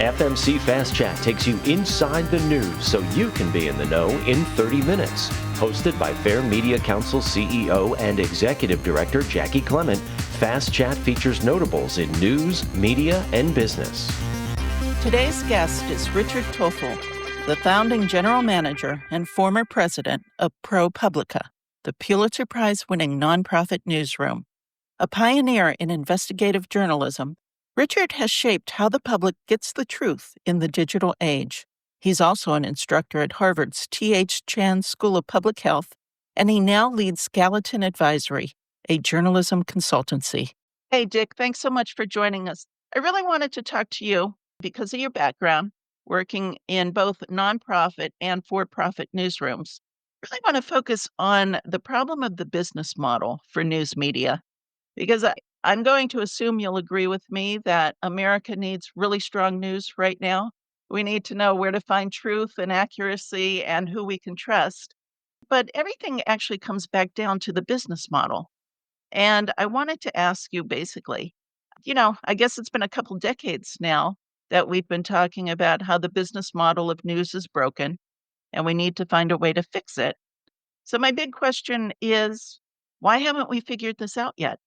FMC Fast Chat takes you inside the news so you can be in the know in 30 minutes. Hosted by Fair Media Council CEO and Executive Director Jaci Clement, Fast Chat features notables in news, media, and business. Today's guest is Richard Tofel, the founding general manager and former president of ProPublica, the Pulitzer Prize-winning nonprofit newsroom. A pioneer in investigative journalism, Richard has shaped how the public gets the truth in the digital age. He's also an instructor at Harvard's T.H. Chan School of Public Health, and he now leads Gallatin Advisory, a journalism consultancy. Hey, Dick, thanks so much for joining us. I really wanted to talk to you because of your background, working in both nonprofit and for-profit newsrooms. I really want to focus on the problem of the business model for news media, because I'm going to assume you'll agree with me that America needs really strong news right now. We need to know where to find truth and accuracy and who we can trust. But everything actually comes back down to the business model. And I wanted to ask you basically, I guess it's been a couple decades now that we've been talking about how the business model of news is broken and we need to find a way to fix it. So my big question is, why haven't we figured this out yet?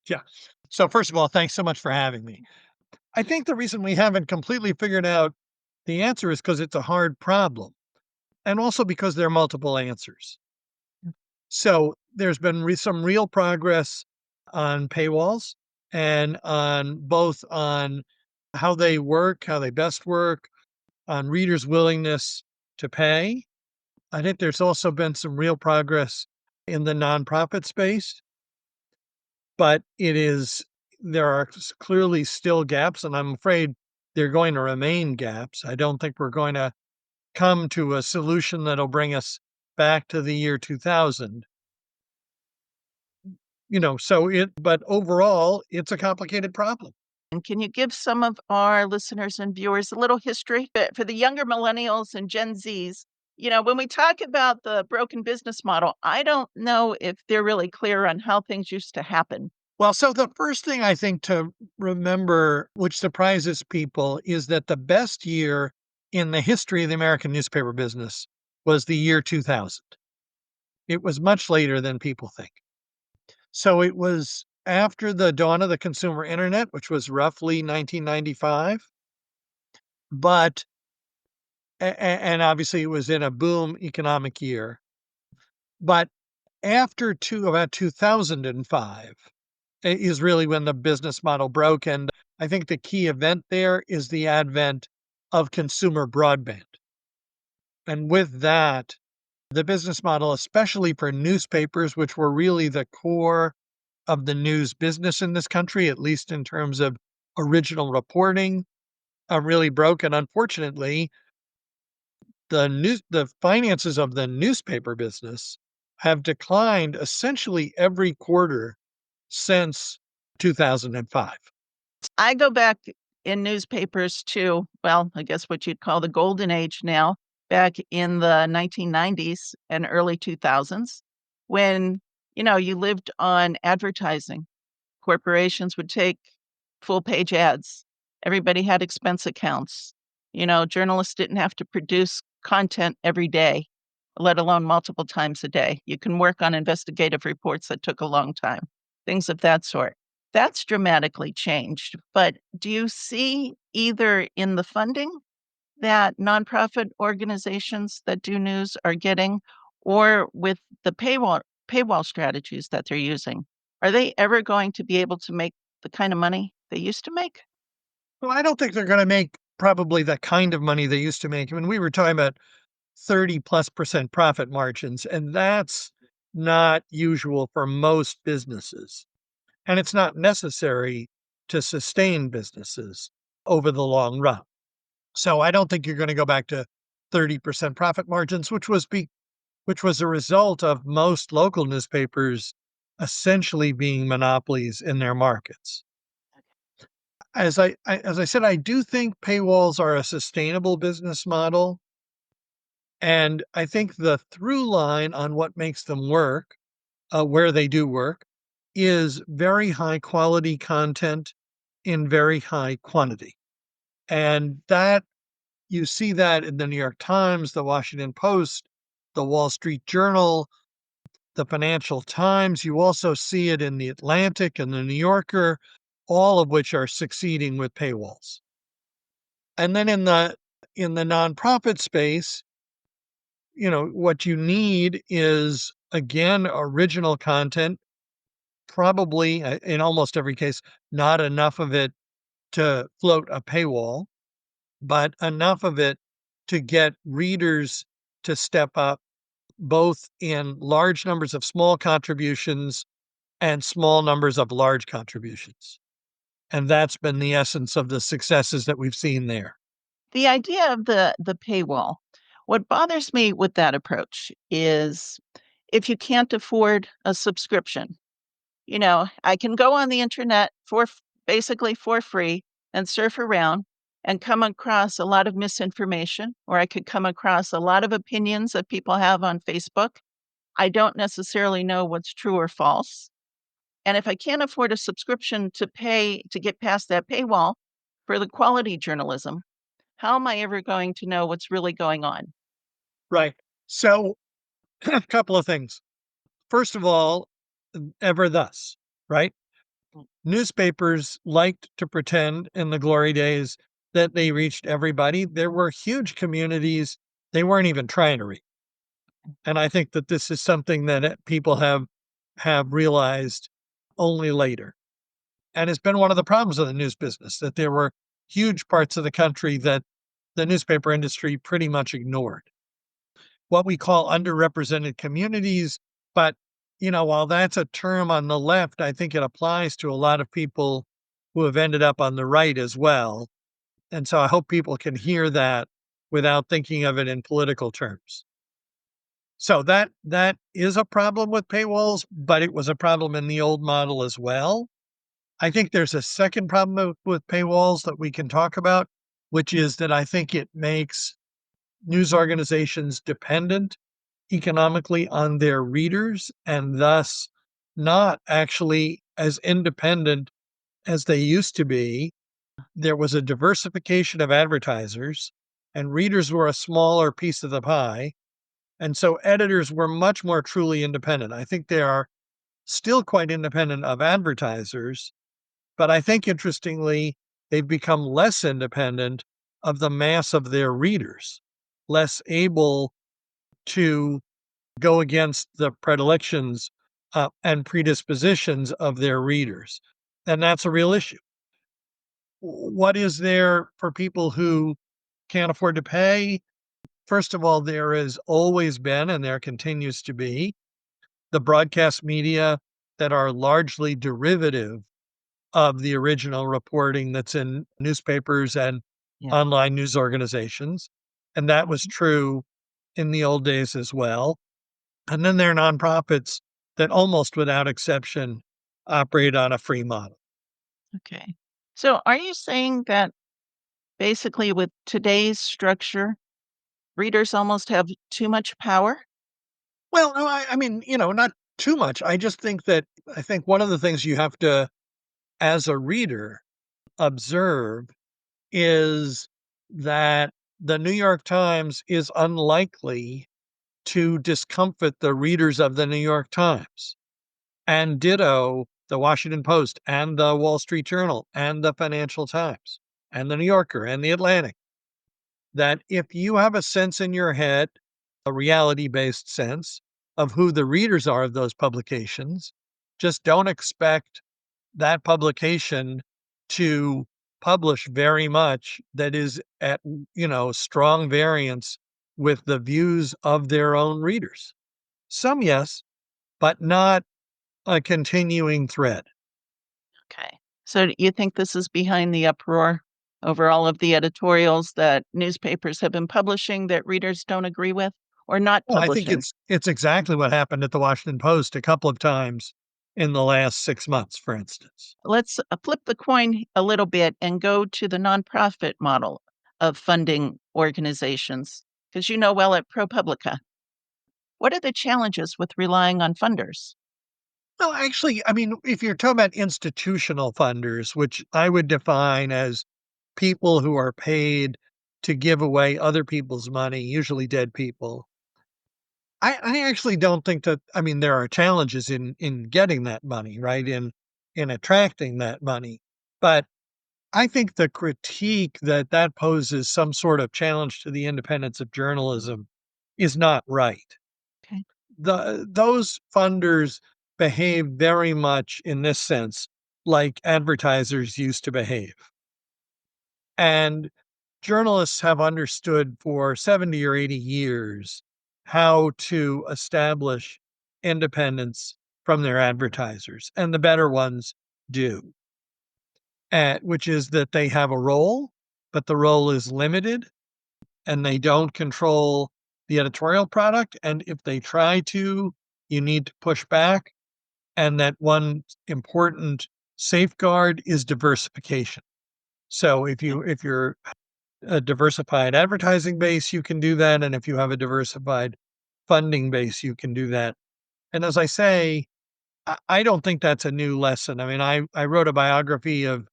Yeah. So first of all, thanks so much for having me. I think the reason we haven't completely figured out the answer is because it's a hard problem, and also because there are multiple answers. So there's been some real progress on paywalls and on how they work, how they best work, on readers' willingness to pay. I think there's also been some real progress in the nonprofit space, but there are clearly still gaps, and I'm afraid they're going to remain gaps. I don't think we're going to come to a solution that'll bring us back to the year 2000. But overall, it's a complicated problem. And can you give some of our listeners and viewers a little history? But for the younger millennials and Gen Zs, when we talk about the broken business model, I don't know if they're really clear on how things used to happen. Well, so the first thing I think to remember, which surprises people, is that the best year in the history of the American newspaper business was the year 2000. It was much later than people think. So it was after the dawn of the consumer internet, which was roughly 1995. And obviously it was in a boom economic year. But after about 2005 is really when the business model broke. And I think the key event there is the advent of consumer broadband. And with that, the business model, especially for newspapers, which were really the core of the news business in this country, at least in terms of original reporting, really broke. And unfortunately, the finances of the newspaper business have declined essentially every quarter since 2005. I go back in newspapers to, well, I guess what you'd call the golden age now, back in the 1990s and early 2000s, when, you lived on advertising. Corporations would take full-page ads. Everybody had expense accounts. Journalists didn't have to produce content every day, let alone multiple times a day. You can work on investigative reports that took a long time, things of that sort. That's dramatically changed. But do you see either in the funding that nonprofit organizations that do news are getting, or with the paywall strategies that they're using, are they ever going to be able to make the kind of money they used to make? Well, I don't think they're going to make probably the kind of money they used to make. I mean, we were talking about 30+% profit margins, and that's not usual for most businesses. And it's not necessary to sustain businesses over the long run. So I don't think you're going to go back to 30% profit margins, which was a result of most local newspapers essentially being monopolies in their markets. As I said, I do think paywalls are a sustainable business model. And I think the through line on what makes them work, where they do work, is very high quality content in very high quantity. And that you see that in the New York Times, the Washington Post, the Wall Street Journal, the Financial Times. You also see it in the Atlantic and the New Yorker, all of which are succeeding with paywalls. And then in the nonprofit space, what you need is, again, original content, probably in almost every case, not enough of it to float a paywall, but enough of it to get readers to step up, both in large numbers of small contributions and small numbers of large contributions. And that's been the essence of the successes that we've seen there. The idea of the paywall, what bothers me with that approach is if you can't afford a subscription, I can go on the internet basically for free and surf around and come across a lot of misinformation, or I could come across a lot of opinions that people have on Facebook. I don't necessarily know what's true or false. And if I can't afford a subscription to pay to get past that paywall for the quality journalism, how am I ever going to know what's really going on? Right. So, a couple of things. First of all, ever thus, right? Newspapers liked to pretend in the glory days that they reached everybody. There were huge communities they weren't even trying to reach. And I think that this is something that people have realized only later. And it's been one of the problems of the news business that there were huge parts of the country that the newspaper industry pretty much ignored. What we call underrepresented communities. But, while that's a term on the left, I think it applies to a lot of people who have ended up on the right as well. And so I hope people can hear that without thinking of it in political terms. So that is a problem with paywalls, but it was a problem in the old model as well. I think there's a second problem with paywalls that we can talk about, which is that I think it makes news organizations dependent economically on their readers and thus not actually as independent as they used to be. There was a diversification of advertisers, and readers were a smaller piece of the pie. And so editors were much more truly independent. I think they are still quite independent of advertisers, but I think, interestingly, they've become less independent of the mass of their readers, less able to go against the predilections and predispositions of their readers. And that's a real issue. What is there for people who can't afford to pay? First of all, there has always been, and there continues to be, the broadcast media that are largely derivative of the original reporting that's in newspapers and Yeah. online news organizations. And that was true in the old days as well. And then there are nonprofits that almost without exception operate on a free model. Okay. So are you saying that basically with today's structure, readers almost have too much power? Well, no, I mean, not too much. I think one of the things you have to, as a reader, observe is that the New York Times is unlikely to discomfort the readers of the New York Times. And ditto the Washington Post and the Wall Street Journal and the Financial Times and the New Yorker and the Atlantic. That if you have a sense in your head, a reality-based sense of who the readers are of those publications, just don't expect that publication to publish very much that is at, strong variance with the views of their own readers. Some, yes, but not a continuing thread. Okay. So do you think this is behind the uproar over all of the editorials that newspapers have been publishing that readers don't agree with or not Well, I think publishing? it's exactly what happened at the Washington Post a couple of times in the last 6 months, for instance. Let's flip the coin a little bit and go to the nonprofit model of funding organizations, because well at ProPublica. What are the challenges with relying on funders? Well, actually, I mean, if you're talking about institutional funders, which I would define as people who are paid to give away other people's money, usually dead people. I actually don't think that. I mean, there are challenges in getting that money, right? In attracting that money. But I think the critique that that poses some sort of challenge to the independence of journalism is not right. Okay. Those funders behave very much in this sense like advertisers used to behave. And journalists have understood for 70 or 80 years how to establish independence from their advertisers, and the better ones do, which is that they have a role, but the role is limited and they don't control the editorial product. And if they try to, you need to push back. And that one important safeguard is diversification. So if you're a diversified advertising base, you can do that. And if you have a diversified funding base, you can do that. And as I say, I don't think that's a new lesson. I mean, I wrote a biography of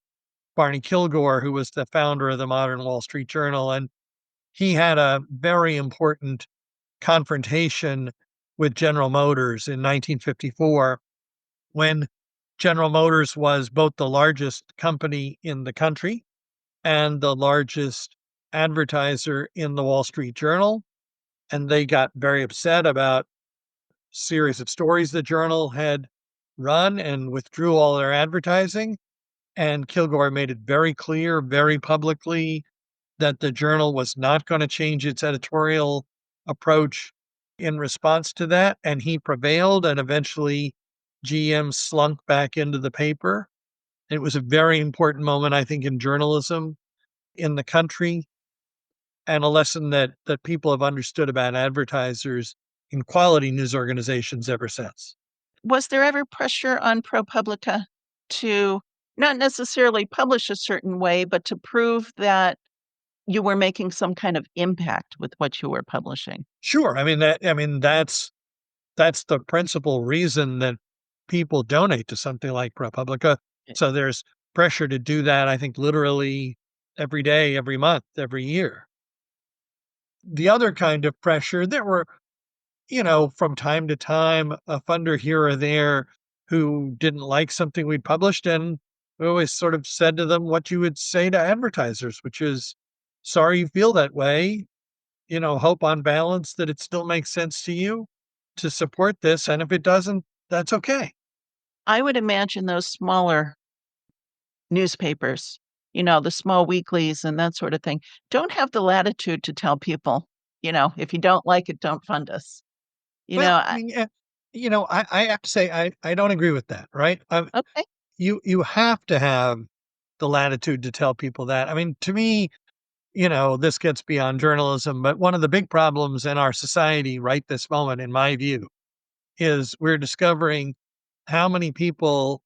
Barney Kilgore, who was the founder of the Modern Wall Street Journal, and he had a very important confrontation with General Motors in 1954 when General Motors was both the largest company in the country and the largest advertiser in the Wall Street Journal. And they got very upset about a series of stories the journal had run and withdrew all their advertising. And Kilgore made it very clear, very publicly, that the journal was not going to change its editorial approach in response to that. And he prevailed, and eventually GM slunk back into the paper. It was a very important moment, I think, in journalism in the country, and a lesson that people have understood about advertisers in quality news organizations ever since. Was there ever pressure on ProPublica to not necessarily publish a certain way, but to prove that you were making some kind of impact with what you were publishing? Sure, that's the principal reason that people donate to something like ProPublica. Eh, So there's pressure to do that, I think, literally every day, every month, every year. The other kind of pressure, there were, from time to time, a funder here or there who didn't like something we'd published. And we always sort of said to them what you would say to advertisers, which is, sorry you feel that way. Hope on balance that it still makes sense to you to support this. And if it doesn't, that's okay. I would imagine those smaller newspapers, the small weeklies and that sort of thing, don't have the latitude to tell people, "If you don't like it, don't fund us." You know, Well, I I mean, I have to say, I don't agree with that, right? okay. You have to have the latitude to tell people that. I mean, to me, this gets beyond journalism, but one of the big problems in our society right this moment, in my view, is we're discovering how many people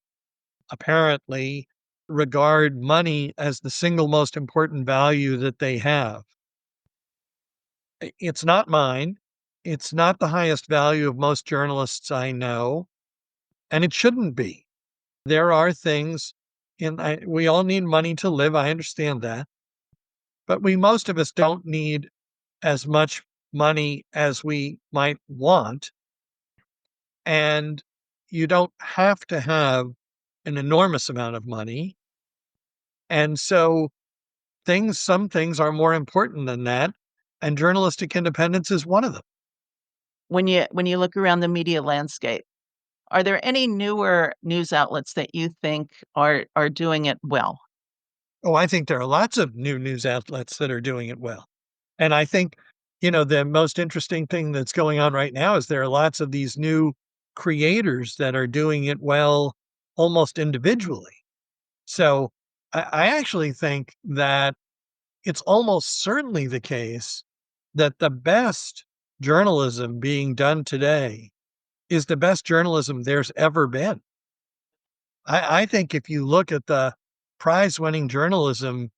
apparently regard money as the single most important value that they have. It's not mine. It's not the highest value of most journalists I know, and it shouldn't be. There are things we all need money to live. I understand that. But most of us don't need as much money as we might want. And you don't have to have an enormous amount of money. And so some things are more important than that. And journalistic independence is one of them. When you look around the media landscape, are there any newer news outlets that you think are doing it well? Oh, I think there are lots of new news outlets that are doing it well. And I think, the most interesting thing that's going on right now is there are lots of these new creators that are doing it well almost individually. So I actually think that it's almost certainly the case that the best journalism being done today is the best journalism there's ever been. I think if you look at the prize winning journalism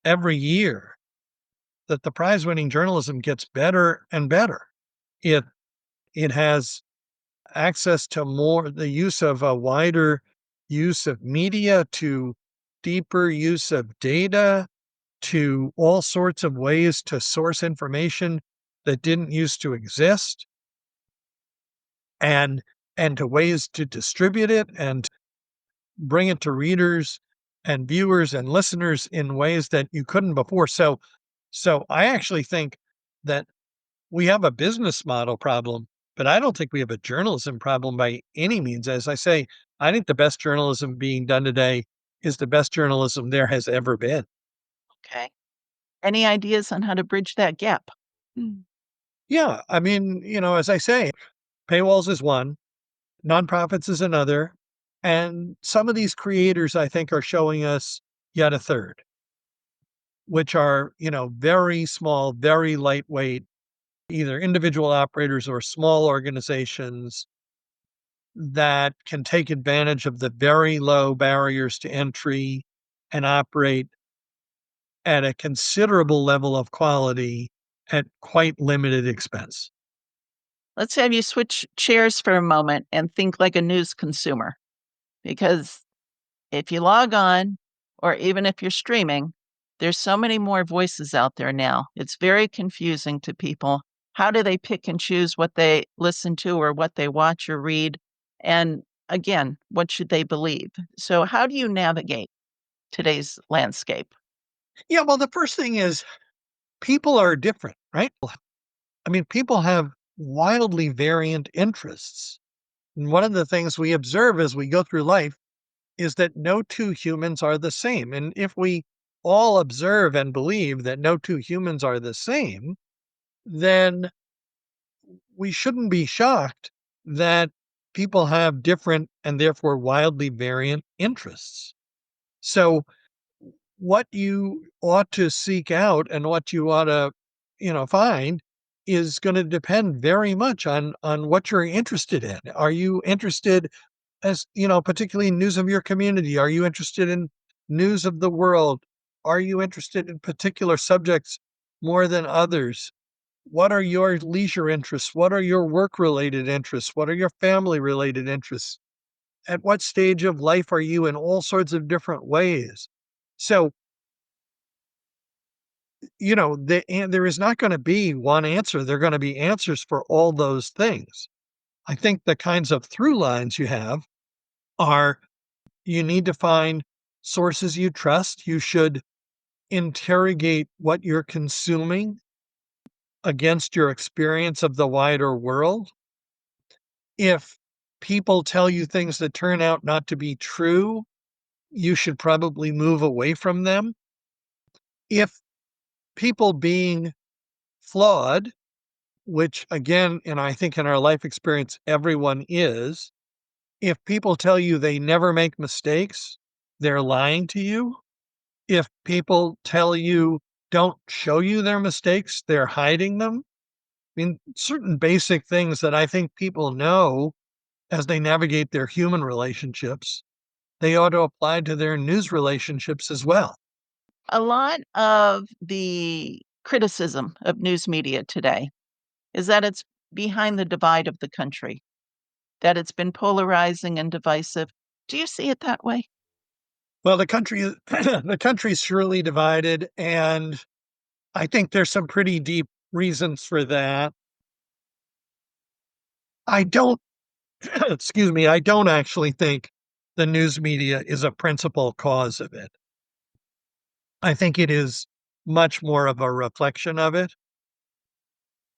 every year, that the prize winning journalism gets better and better. It it has access to the use of a wider use of media, to deeper use of data, to all sorts of ways to source information that didn't used to exist, and to ways to distribute it and bring it to readers and viewers and listeners in ways that you couldn't before. So I actually think that we have a business model problem, but I don't think we have a journalism problem by any means. As I say, I think the best journalism being done today is the best journalism there has ever been. Okay. Any ideas on how to bridge that gap? Mm. Yeah, I mean, as I say, paywalls is one, nonprofits is another, and some of these creators I think are showing us yet a third, which are, very small, very lightweight, either individual operators or small organizations that can take advantage of the very low barriers to entry and operate at a considerable level of quality at quite limited expense. Let's have you switch chairs for a moment and think like a news consumer. Because if you log on, or even if you're streaming, there's so many more voices out there now. It's very confusing to people. How do they pick and choose what they listen to or what they watch or read? And again, what should they believe? So, how do you navigate today's landscape? Yeah, well, the first thing is people are different, right? I mean, people have wildly variant interests. And one of the things we observe as we go through life is that no two humans are the same. And if we all observe and believe that no two humans are the same, then we shouldn't be shocked that people have different and therefore wildly variant interests. So, what you ought to seek out and what you ought to, find is going to depend very much on what you're interested in. Are you interested as, particularly news of your community? Are you interested in news of the world? Are you interested in particular subjects more than others? What are your leisure interests? What are your work related interests? What are your family related interests? At what stage of life are you in all sorts of different ways? So, there is not going to be one answer. There are going to be answers for all those things. I think the kinds of through lines you have are you need to find sources you trust. You should interrogate what you're consuming against your experience of the wider world. If people tell you things that turn out not to be true, you should probably move away from them. If people being flawed, which again, and I think in our life experience, everyone is, if people tell you they never make mistakes, they're lying to you. If people tell you don't show you their mistakes, they're hiding them. I mean, certain basic things that I think people know as they navigate their human relationships, they ought to apply to their news relationships as well. A lot of the criticism of news media today is that it's behind the divide of the country, that it's been polarizing and divisive. Do you see it that way? Well, the country the country's surely divided, and I think there's some pretty deep reasons for that. I don't excuse me, I don't actually think the news media is a principal cause of it. I think it is much more of a reflection of it.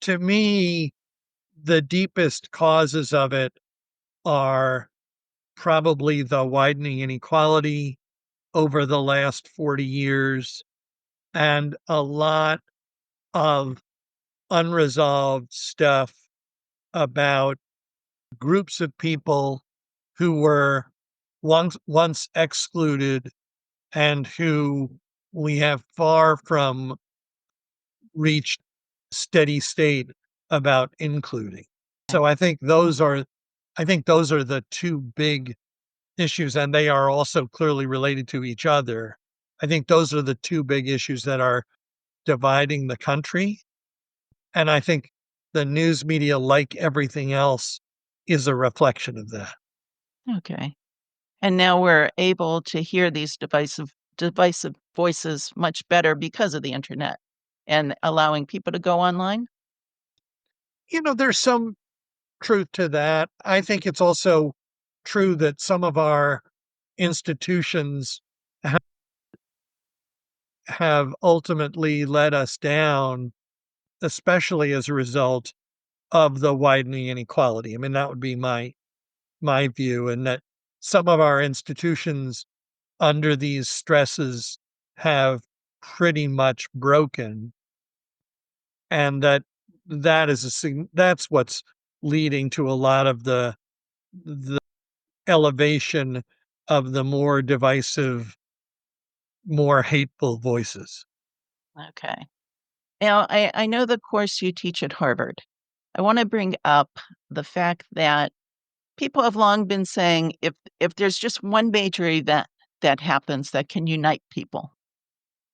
To me, the deepest causes of it are probably the widening inequality over the last 40 years and a lot of unresolved stuff about groups of people who were once excluded and who we have far from reached steady state about including. So I think those are the two big issues, and they are also clearly related to each other. I think those are the two big issues that are dividing the country. And I think the news media, like everything else, is a reflection of that. Okay. And now we're able to hear these divisive voices much better because of the internet and allowing people to go online? There's some truth to that. I think it's also true that some of our institutions ha- have ultimately let us down, especially as a result of the widening inequality. I mean, that would be my view, and that some of our institutions under these stresses have pretty much broken, and that's what's leading to a lot of the elevation of the more divisive, more hateful voices. Okay. Now, I know the course you teach at Harvard. I want to bring up the fact that people have long been saying if there's just one major event that happens that can unite people,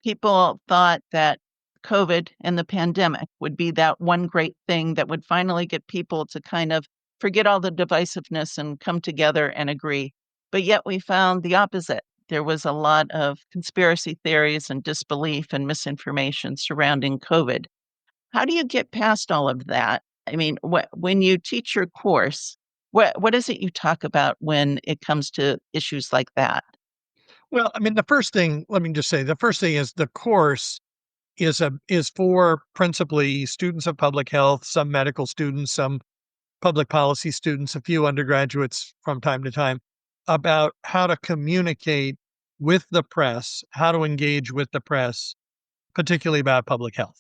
people thought that COVID and the pandemic would be that one great thing that would finally get people to kind of forget all the divisiveness and come together and agree. But yet we found the opposite. There was a lot of conspiracy theories and disbelief and misinformation surrounding COVID. How do you get past all of that? I mean, when you teach your course, what is it you talk about when it comes to issues like that? Well, I mean, let me just say, the first thing is the course is for principally students of public health, some medical students, some public policy students, a few undergraduates from time to time, about how to communicate with the press, how to engage with the press, particularly about public health.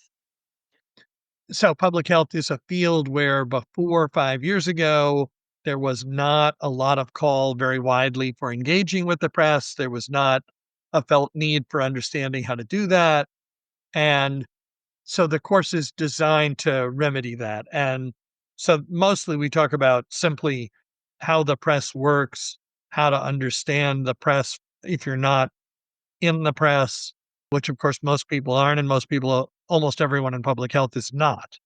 So, public health is a field where before 5 years ago, there was not a lot of call very widely for engaging with the press. There was not a felt need for understanding how to do that. And so the course is designed to remedy that. And so mostly we talk about simply how the press works, how to understand the press if you're not in the press, which of course most people aren't, and almost everyone in public health is not.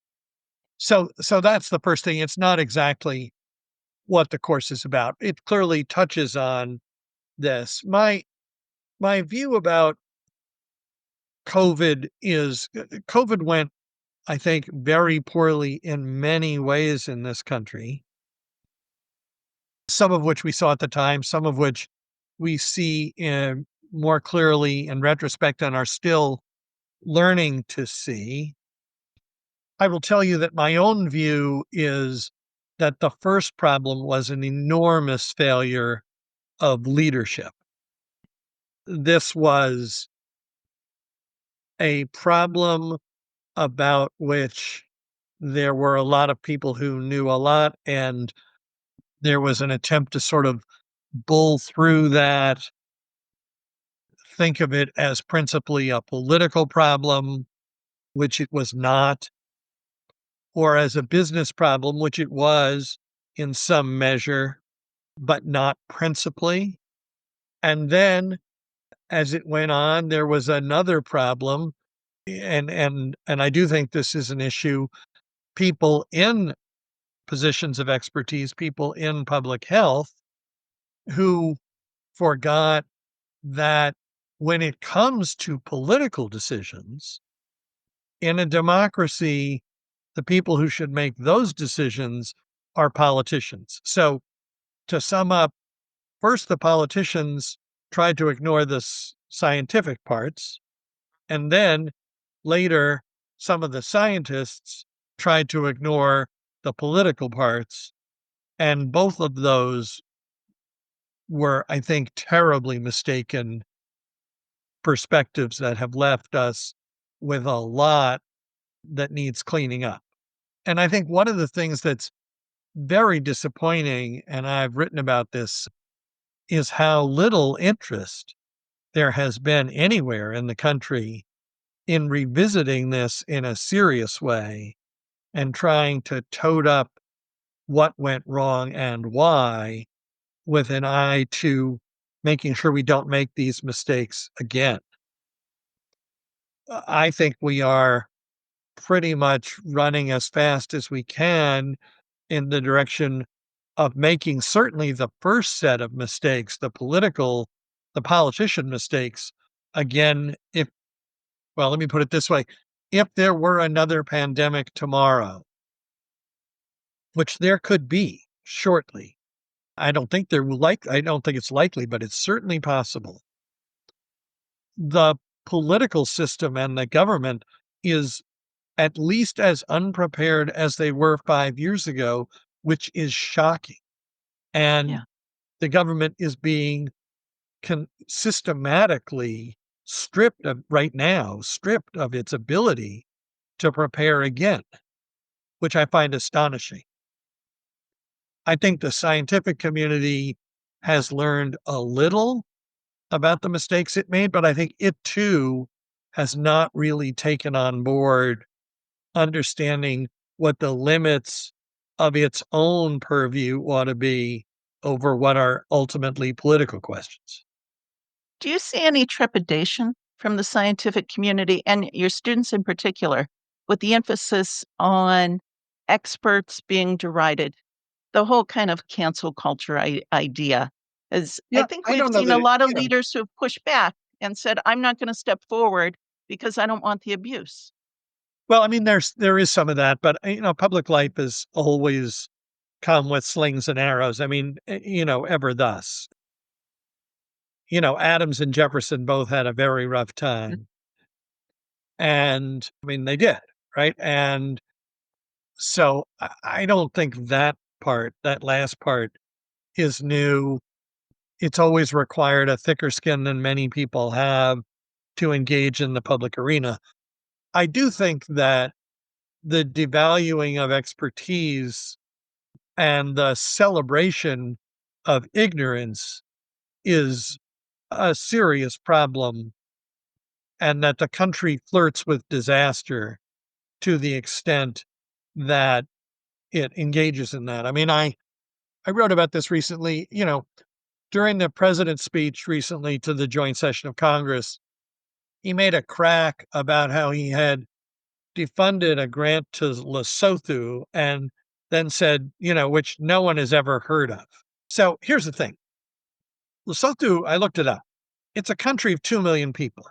So that's the first thing. It's not exactly what the course is about. It clearly touches on this. My view about COVID went, I think, very poorly in many ways in this country, some of which we saw at the time, some of which we see more clearly in retrospect and are still learning to see. I will tell you that my own view is that the first problem was an enormous failure of leadership. This was a problem about which there were a lot of people who knew a lot, and there was an attempt to sort of bull through that, think of it as principally a political problem, which it was not, or as a business problem, which it was in some measure, but not principally. And then as it went on, there was another problem. And I do think this is an issue. People in positions of expertise, people in public health who forgot that when it comes to political decisions in a democracy, the people who should make those decisions are politicians. So, to sum up, first, the politicians tried to ignore the scientific parts, and then later, some of the scientists tried to ignore the political parts. And both of those were, I think, terribly mistaken perspectives that have left us with a lot that needs cleaning up. And I think one of the things that's very disappointing, and I've written about this, is how little interest there has been anywhere in the country in revisiting this in a serious way and trying to tote up what went wrong and why, with an eye to making sure we don't make these mistakes again. I think we are pretty much running as fast as we can in the direction of making certainly the first set of mistakes, the politician mistakes, again, let me put it this way. If there were another pandemic tomorrow, which there could be shortly, I don't think it's likely, but it's certainly possible. The political system and the government is at least as unprepared as they were 5 years ago, which is shocking. And Yeah. the government is being systematically stripped of its ability to prepare again, which I find astonishing. I think the scientific community has learned a little about the mistakes it made, but I think it too has not really taken on board understanding what the limits of its own purview ought to be over what are ultimately political questions. Do you see any trepidation from the scientific community and your students in particular with the emphasis on experts being derided? The whole kind of cancel culture idea is, I Yeah, think I we've don't know seen that a it, lot of leaders who've pushed back and said, I'm not going to step forward because I don't want the abuse. well, I mean, there is some of that, but public life has always come with slings and arrows. I mean, ever thus. Adams and Jefferson both had a very rough time. And I mean, they did, right? And so I don't think that last part is new. It's always required a thicker skin than many people have to engage in the public arena. I do think that the devaluing of expertise and the celebration of ignorance is a serious problem, and that the country flirts with disaster to the extent that it engages in that. I mean, I wrote about this recently, during the president's speech recently to the joint session of Congress. He made a crack about how he had defunded a grant to Lesotho and then said, which no one has ever heard of. So here's the thing. Lesotho, I looked it up. It's a country of 2 million people.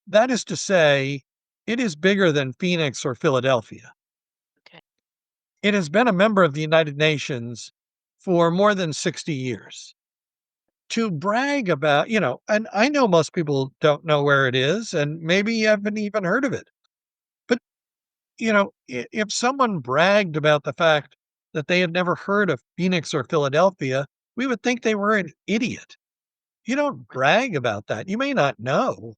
That is to say, it is bigger than Phoenix or Philadelphia. Okay. It has been a member of the United Nations for more than 60 years. To brag about, and I know most people don't know where it is, and maybe you haven't even heard of it. But, if someone bragged about the fact that they had never heard of Phoenix or Philadelphia, we would think they were an idiot. You don't brag about that. You may not know,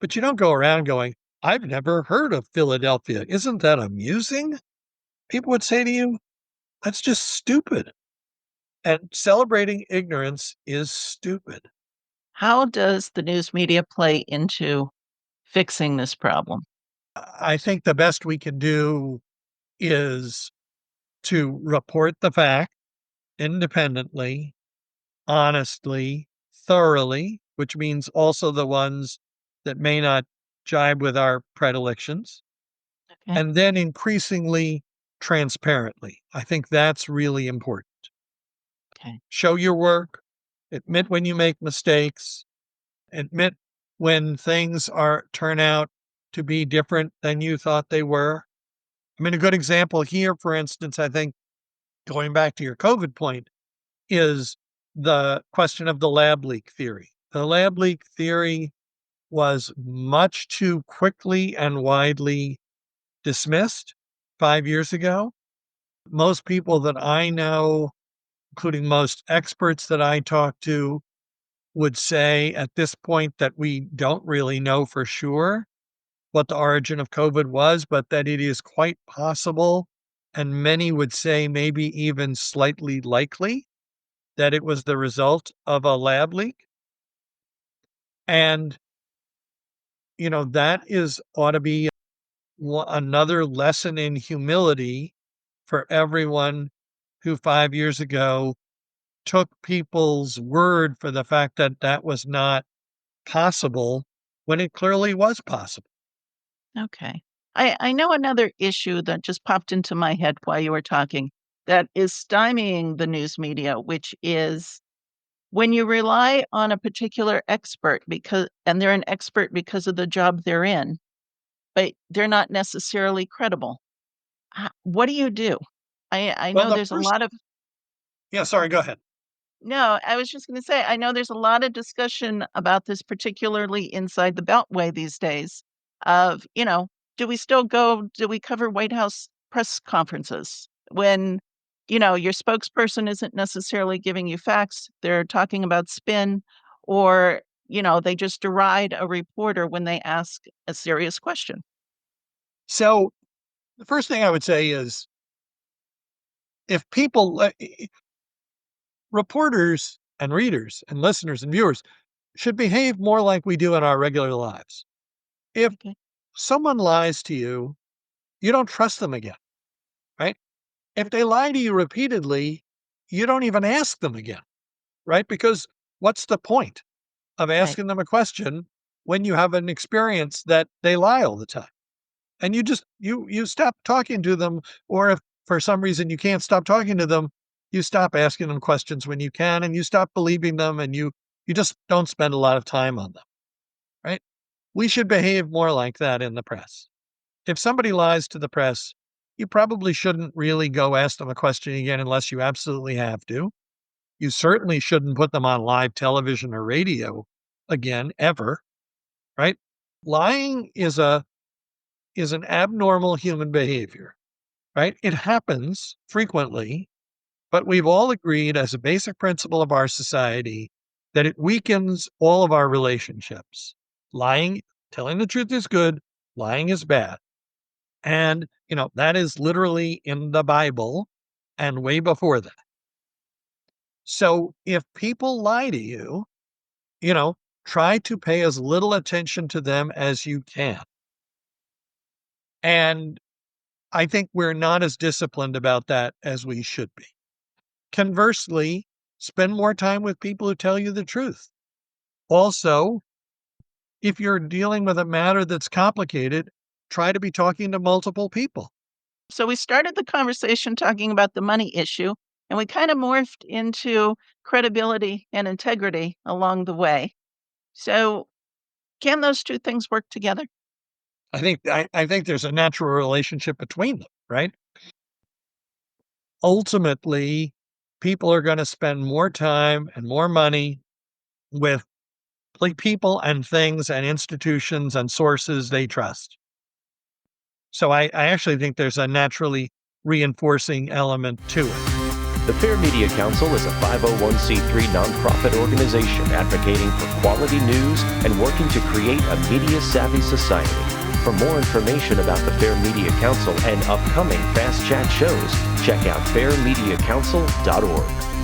but you don't go around going, I've never heard of Philadelphia. Isn't that amusing? People would say to you, that's just stupid. And celebrating ignorance is stupid. How does the news media play into fixing this problem? I think the best we can do is to report the fact independently, honestly, thoroughly, which means also the ones that may not jibe with our predilections, Okay. and then increasingly transparently. I think that's really important. Okay. Show your work, admit when you make mistakes, admit when things turn out to be different than you thought they were. I mean, a good example here, for instance, I think going back to your COVID point, is the question of the lab leak theory. The lab leak theory was much too quickly and widely dismissed 5 years ago. Most people that I know, including most experts that I talk to, would say at this point that we don't really know for sure what the origin of COVID was, but that it is quite possible, and many would say maybe even slightly likely, that it was the result of a lab leak. And, that ought to be another lesson in humility for everyone who 5 years ago took people's word for the fact that that was not possible when it clearly was possible. Okay. I know another issue that just popped into my head while you were talking that is stymieing the news media, which is when you rely on a particular expert and they're an expert because of the job they're in, but they're not necessarily credible, what do you do? I Well, know there's a lot of yeah, sorry, go ahead. No, I was just gonna say, I know there's a lot of discussion about this, particularly inside the Beltway these days of, do we cover White House press conferences when, your spokesperson isn't necessarily giving you facts, they're talking about spin, or, they just deride a reporter when they ask a serious question. So the first thing I would say is if people, reporters and readers and listeners and viewers should behave more like we do in our regular lives. If Okay. someone lies to you, you don't trust them again, right? If they lie to you repeatedly, you don't even ask them again, right? Because what's the point of Right. asking them a question when you have an experience that they lie all the time? And you just you stop talking to them, or if for some reason you can't stop talking to them, you stop asking them questions when you can, and you stop believing them, and you just don't spend a lot of time on them, right? We should behave more like that in the press. If somebody lies to the press, you probably shouldn't really go ask them a question again unless you absolutely have to. You certainly shouldn't put them on live television or radio again, ever, right? Lying is an abnormal human behavior, right? It happens frequently, but we've all agreed as a basic principle of our society that it weakens all of our relationships. Lying, telling the truth is good, lying is bad. And, that is literally in the Bible and way before that. So if people lie to you, you know, try to pay as little attention to them as you can. And I think we're not as disciplined about that as we should be. Conversely, spend more time with people who tell you the truth. Also, if you're dealing with a matter that's complicated, try to be talking to multiple people. So we started the conversation talking about the money issue, and we kind of morphed into credibility and integrity along the way. So can those two things work together? I think there's a natural relationship between them, right? Ultimately, people are going to spend more time and more money with people and things and institutions and sources they trust. So I actually think there's a naturally reinforcing element to it. The Fair Media Council is a 501c3 nonprofit organization advocating for quality news and working to create a media-savvy society. For more information about the Fair Media Council and upcoming Fast Chat shows, check out fairmediacouncil.org.